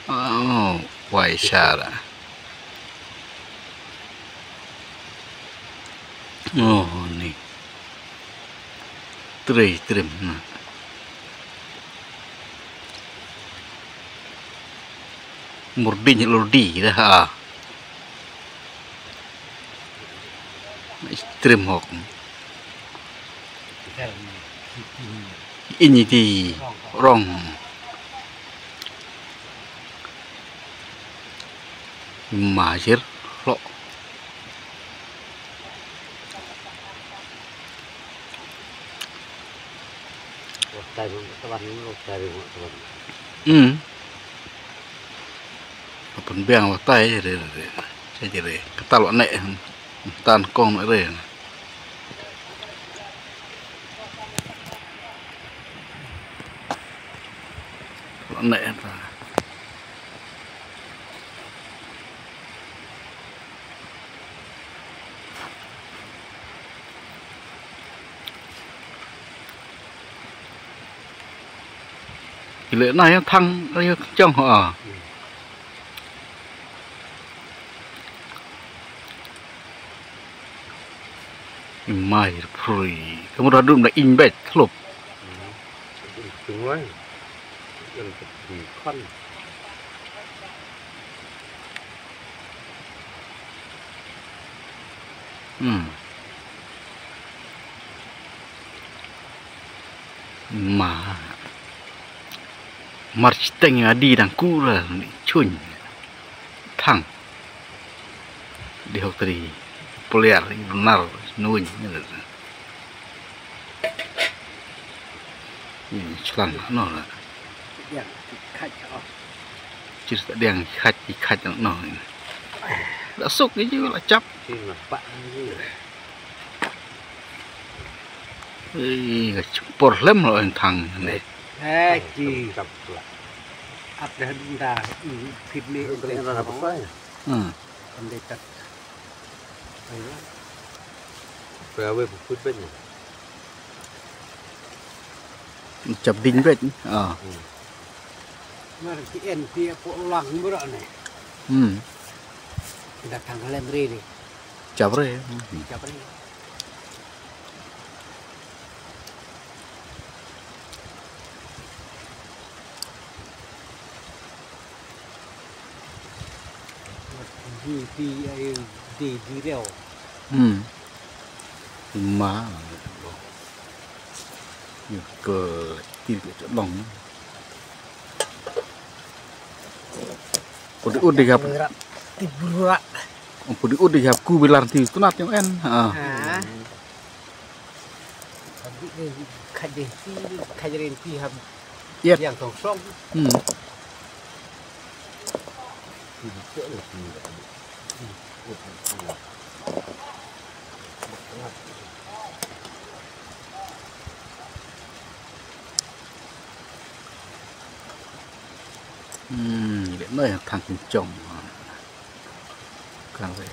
Oh, Waisara. Oh, nih. Trim. Murdinya lurdi dah. Trim hok. Ini di rong. Majir lo. Upon biang waktai re. Saya jadi ketalok nek tan kong re. Nek ta. Lệ này thăng trong họ mai free kamu radum dah inbet klub mà march teng adi dan kura ni chun thang di hok tadi poliar benar nuin ini celan no lah cerita dia yang khat no đã suk cái chứ là chấp por lem rồi thằng này chỉ áp để đa thịt này là apa còn để tắt Berapa bukut banyak? chập đinh vậy mà cái em kia cũng lằng bữa này đặt thằng lên đi chập rồi chập đi đi đều má nhiều cờ tìm cái chỗ bóng còn đi gặp còn đi gặp cu bị làm thì tôi nát nhau en khai lên phi hầm yết yang thong song đến nơi thằng chồng càng về